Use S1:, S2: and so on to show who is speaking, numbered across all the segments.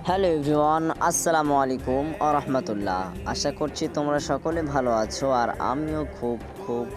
S1: Hello everyone, আসসালামু আলাইকুম ওয়া রাহমাতুল্লাহ। আশা করছি তোমরা সকলে ভালো আছো আর আমিও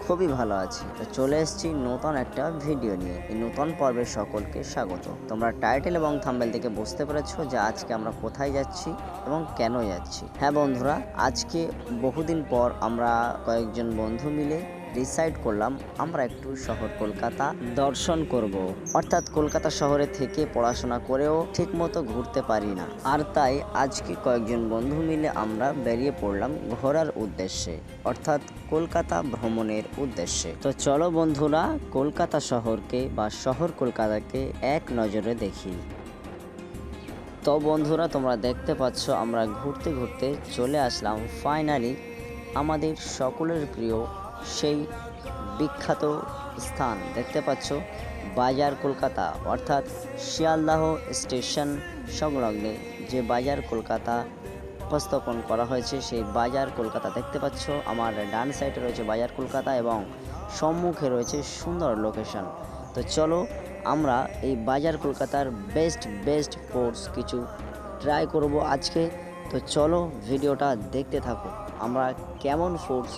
S1: খুবই ভালো আছি। তো চলে এসেছি নতুন একটা ভিডিও নিয়ে। এই নতুন পর্বে সকলকে স্বাগত। তোমরা টাইটেল এবং থাম্বনেল থেকে বুঝতে পেরেছো যে আজকে আমরা কোথায় যাচ্ছি এবং কেন যাচ্ছি। হ্যাঁ বন্ধুরা, আজকে বহুদিন পর আমরা কয়েকজন বন্ধু মিলে ডিসাইড করলাম আমরা একটু শহর কলকাতা দর্শন করব। অর্থাৎ কলকাতা শহরে থেকে পড়াশোনা করেও ঠিকমতো ঘুরতে পারি না, আর তাই আজকে কয়েকজন বন্ধু মিলে আমরা বেরিয়ে পড়লাম ঘোরার উদ্দেশ্যে, অর্থাৎ কলকাতা ভ্রমণের উদ্দেশ্যে। তো চলো বন্ধুরা, কলকাতা শহরকে বা শহর কলকাতাকে এক নজরে দেখি। তো বন্ধুরা, তোমরা দেখতে পাচ্ছ আমরা ঘুরতে ঘুরতে চলে আসলাম ফাইনালি আমাদের সকলের প্রিয় সেই বিখ্যাত স্থান। দেখতে পাচ্ছ বাজার কলকাতা, অর্থাৎ শিয়ালদাহ স্টেশন সংলগ্নে যে বাজার কলকাতা উপস্থাপন করা হয়েছে সেই বাজার কলকাতা দেখতে পাচ্ছ। আমার ডান সাইডে রয়েছে বাজার কলকাতা এবং সম্মুখে রয়েছে সুন্দর লোকেশন। তো চলো আমরা এই বাজার কলকাতার বেস্ট ফুডস কিছু ট্রাই করব আজকে। তো চলো ভিডিওটা দেখতে থাকো, আমরা কেমন ফুডস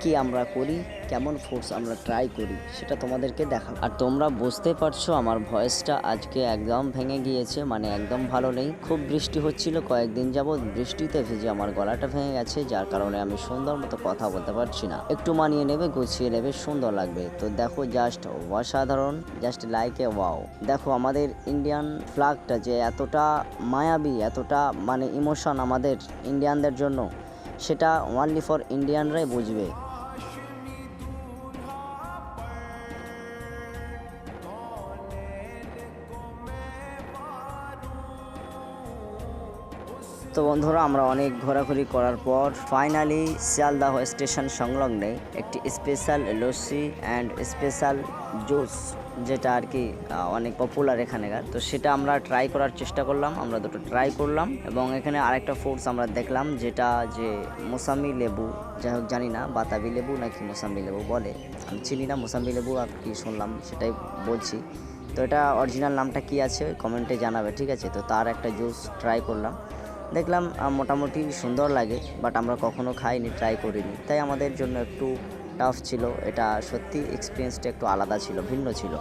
S1: কি আমরা করি, কেমন ফুডস আমরা ট্রাই করি সেটা তোমাদেরকে দেখাবো। আর তোমরা বুঝতে পারছো আমার ভয়েসটা আজকে একদম ভেঙে গিয়েছে, মানে একদম ভালো নেই। খুব বৃষ্টি হচ্ছিল কয়েকদিন যাবৎ, বৃষ্টিতে ভিজে আমার গলাটা ভেঙে গেছে, যার কারণে আমি সুন্দর মতো কথা বলতে পারছি না। একটু মানিয়ে নেবে, গুছিয়ে নেবে, সুন্দর লাগবে। তো দেখো জাস্ট অসাধারণ, জাস্ট লাইক এ ওয়াও। দেখো আমাদের ইন্ডিয়ান ফ্ল্যাগটা যে এতটা মায়াবী, এতটা মানে ইমোশন আমাদের ইন্ডিয়ানদের জন্য, সেটা ওনলি ফর ইন্ডিয়ানরাই বুঝবে। তো বন্ধুরা, আমরা অনেক ঘোরাঘুরি করার পর ফাইনালি শিয়ালদাহ স্টেশন সংলগ্নে একটি special lassi and special juice, যেটা আর কি অনেক পপুলার এখানেকার, তো সেটা আমরা ট্রাই করার চেষ্টা করলাম। আমরা দুটো ট্রাই করলাম এবং এখানে আরেকটা ফ্রুটস আমরা দেখলাম, যেটা যে মোসাম্বি লেবু, যাই হোক জানি না বাতাবি লেবু নাকি মোসাম্বি লেবু বলে, আমি চিনি না। মোসাম্বি লেবু আর কি শুনলাম সেটাই বলছি। তো এটা অরিজিনাল নামটা কি আছে কমেন্টে জানাবে, ঠিক আছে। তো তার একটা জুস ট্রাই করলাম, দেখলাম মোটামুটি সুন্দর লাগে, বাট আমরা কখনো খাইনি, ট্রাই করিনি, তাই আমাদের জন্য একটু টাফ ছিল। এটা সত্যি এক্সপিরিয়েন্সটা একটু আলাদা ছিল, ভিন্ন ছিল।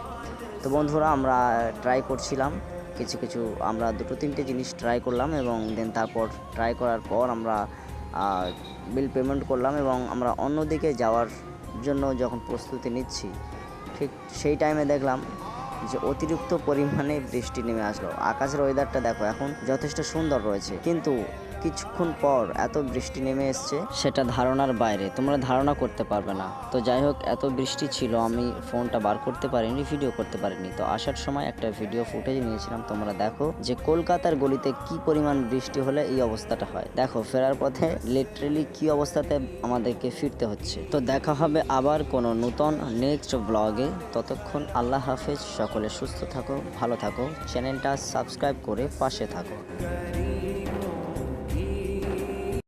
S1: তো বন্ধুরা, আমরা ট্রাই করছিলাম কিছু আমরা দুটো তিনটে জিনিস ট্রাই করলাম এবং দেন তারপর ট্রাই করার পর আমরা বিল পেমেন্ট করলাম এবং আমরা অন্যদিকে যাওয়ার জন্য যখন প্রস্তুতি নিচ্ছি, ঠিক সেই টাইমে দেখলাম যে অতিরিক্ত পরিমাণে বৃষ্টি নেমে আসলো। আকাশের ওয়েদারটা দেখো এখন যথেষ্ট সুন্দর রয়েছে, কিন্তু কিছুক্ষণ পর এত বৃষ্টি নেমে এসছে সেটা ধারণার বাইরে, তোমরা ধারণা করতে পারবে না। তো যাই হোক, এত বৃষ্টি ছিল, আমি ফোনটা বার করতে পারিনি, ভিডিও করতে পারিনি। তো আসার সময় একটা ভিডিও ফুটেজ নিয়েছিলাম, তোমরা দেখো যে কলকাতার গলিতে কি পরিমাণ বৃষ্টি হলে এই অবস্থাটা হয়। দেখো ফেরার পথে লিটারেলি কি অবস্থাতে আমাদেরকে ফিরতে হচ্ছে। তো দেখা হবে আবার কোনো নতুন নেক্সট ব্লগে। ততক্ষণ আল্লাহ হাফেজ, সকলে সুস্থ থাকো, ভালো থাকো, চ্যানেলটা সাবস্ক্রাইব করে পাশে থাকো।